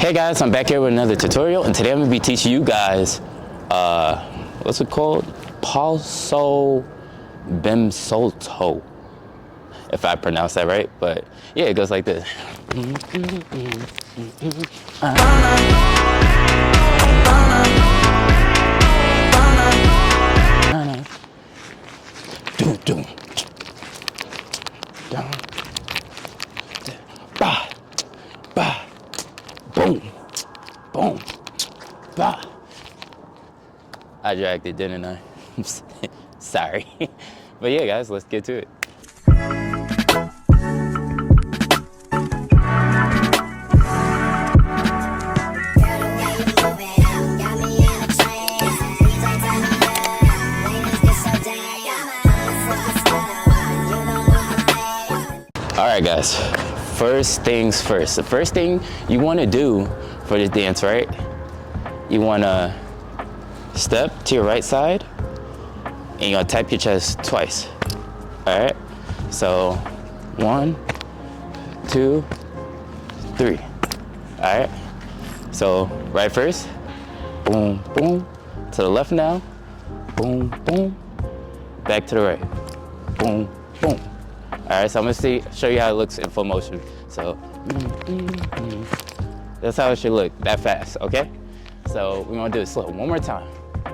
Hey guys, I'm back here with another tutorial, and today I'm going to be teaching you guys, what's it called? PASSO BEM SOLTO, if I pronounce that right, but yeah, it goes like this. Boom, boom, bah. I dragged it, didn't I? Sorry. But yeah, guys, let's get to it. All right, guys. First things first. The first thing you want to do for this dance, right? You want to step to your right side and you're going to tap your chest twice. All right? So 1, 2, 3. All right? So right first. Boom, boom. To the left now. Boom, boom. Back to the right. Boom, boom. All right, so I'm gonna show you how it looks in full motion. So, that's how it should look, that fast, okay? So we're gonna do it slow, one more time.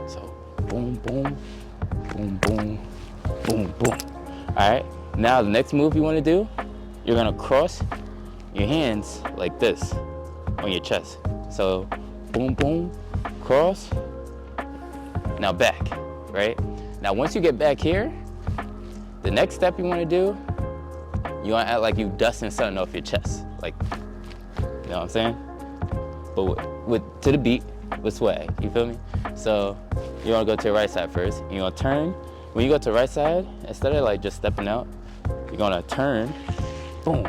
So, boom, boom, boom, boom, boom, boom. All right, now the next move you wanna do, you're gonna cross your hands like this on your chest. So, boom, boom, cross, now back, right? Now once you get back here, the next step you wanna do, you want to act like you dusting something off your chest, like, you know what I'm saying? But with to the beat, with swag, you feel me? So you want to go to your right side first. You're going to turn. When you go to the right side, instead of like just stepping out, you're going to turn, boom.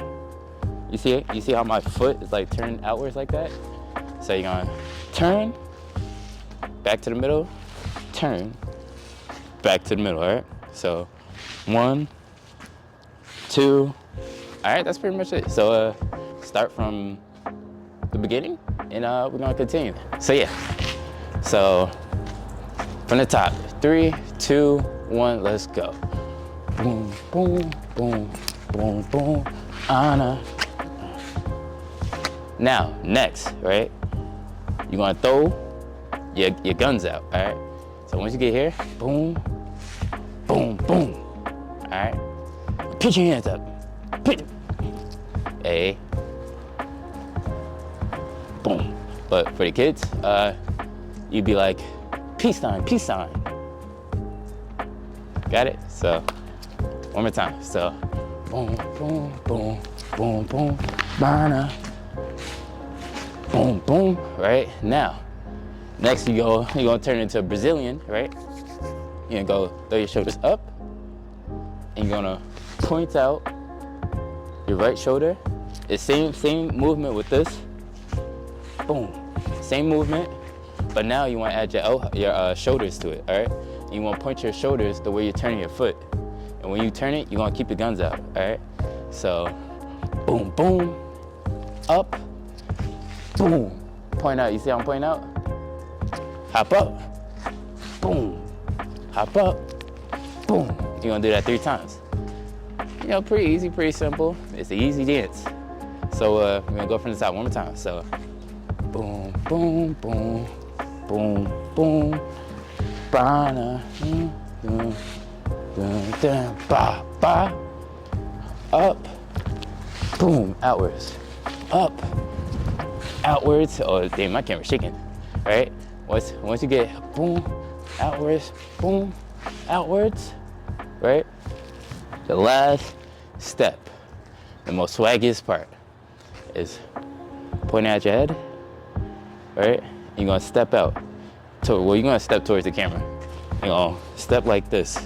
You see it? You see how my foot is like turned outwards like that? So you're going to turn, back to the middle, turn, back to the middle, all right? So 1, 2, all right, that's pretty much it. So start from the beginning and we're gonna continue. So yeah, so from the top, 3, 2, 1, let's go. Boom, boom, boom, boom, boom, Anna. Now, next, right? You're gonna throw your guns out, all right? So once you get here, boom, boom, boom, all right? Put your hands up. Hey. Boom. But for the kids, you'd be like, peace sign, peace sign. Got it? So, one more time. So, boom, boom, boom, boom, boom, bana. Boom, boom, right? Now, next you're gonna turn into a Brazilian, right? You're gonna go throw your shoulders up, and you're gonna point out your right shoulder. It's same movement with this. Boom. Same movement, but now you want to add your shoulders to it, all right? You want to point your shoulders the way you're turning your foot. And when you turn it, you're going to keep your guns out, all right? So, boom, boom, up, boom. Point out, you see how I'm pointing out? Hop up, boom, hop up, boom. You're going to do that 3 times. You know, pretty easy, pretty simple. It's an easy dance. So we're gonna go from the top one more time. So, boom, boom, boom, boom, boom, ba-na, dun, dun, dun, ba, ba, up, boom, outwards, up, outwards. Oh damn, my camera's shaking. All right, once you get boom, outwards, right? The last step, the most swaggiest part, is pointing at your head, right? You're gonna step out. You're gonna step towards the camera. You're gonna step like this,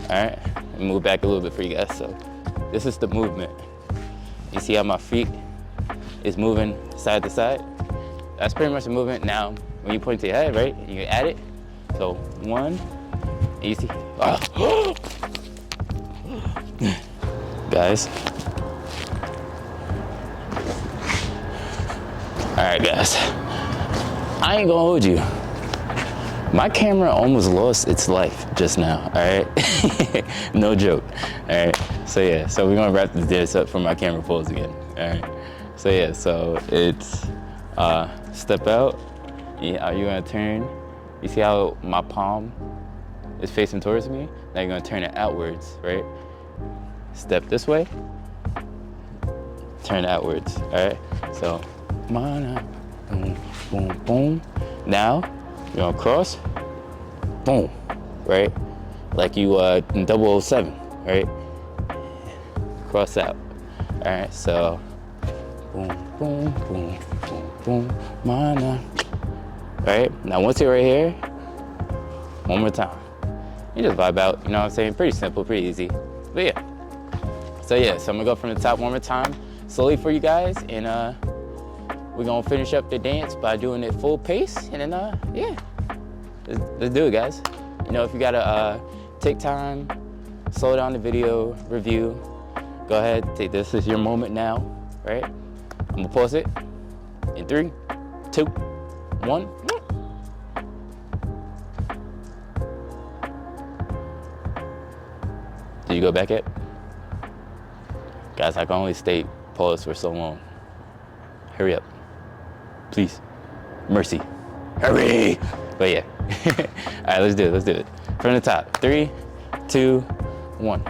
all right? And move back a little bit for you guys. So this is the movement. You see how my feet is moving side to side? That's pretty much the movement. Now, when you point to your head, right, you can add it. So 1, easy. Oh. Guys, right, guys. I ain't gonna hold you. My camera almost lost its life just now, all right? No joke, all right? So yeah, so we're gonna wrap this up for my camera pose again, all right? So yeah, so it's step out. Yeah, you're gonna turn. You see how my palm is facing towards me? Now you're gonna turn it outwards, right? Step this way, turn outwards, all right? So, mana, boom, boom, boom. Now, you're gonna cross, boom, right? Like you in 007, right? Cross out, all right? So, boom, boom, boom, boom, boom, mana. Right? Now, once you're right here, one more time. You just vibe out, you know what I'm saying? Pretty simple, pretty easy. But yeah. So I'm gonna go from the top one more time, slowly for you guys, and we're gonna finish up the dance by doing it full pace, and then yeah. Let's do it, guys. You know, if you gotta take time, slow down the video, review, go ahead, take this as your moment now, right? I'm gonna pause it in 3, 2, 1. Did you go back yet? Guys, I can only stay paused for so long. Hurry up. Please. Mercy. Hurry! But yeah. All right, let's do it. From the top. 3, 2, 1.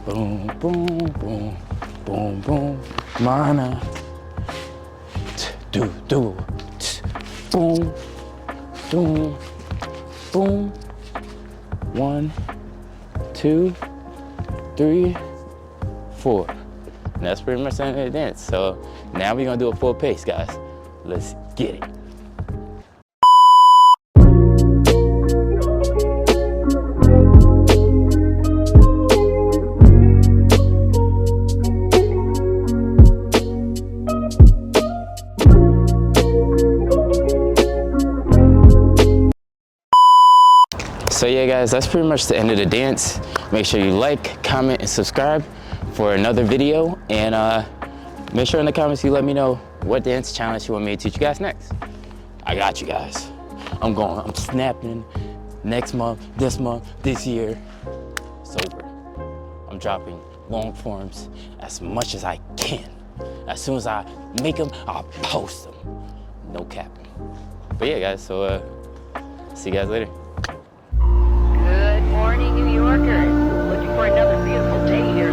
Boom, boom, boom, boom, boom. Mana. Do. Boom, boom, boom. 1, 2, 3, 4. And that's pretty much the end of the dance. So now we're gonna do a full pace, guys. Let's get it. So yeah, guys, that's pretty much the end of the dance. Make sure you like, comment, and subscribe for another video. And make sure in the comments you let me know what dance challenge you want me to teach you guys next. I got you guys. I'm snapping next month, this year. It's over. I'm dropping long forms as much as I can. As soon as I make them, I'll post them. No capping. But yeah, guys, so see you guys later. Good morning, New Yorkers. Looking for another beautiful day here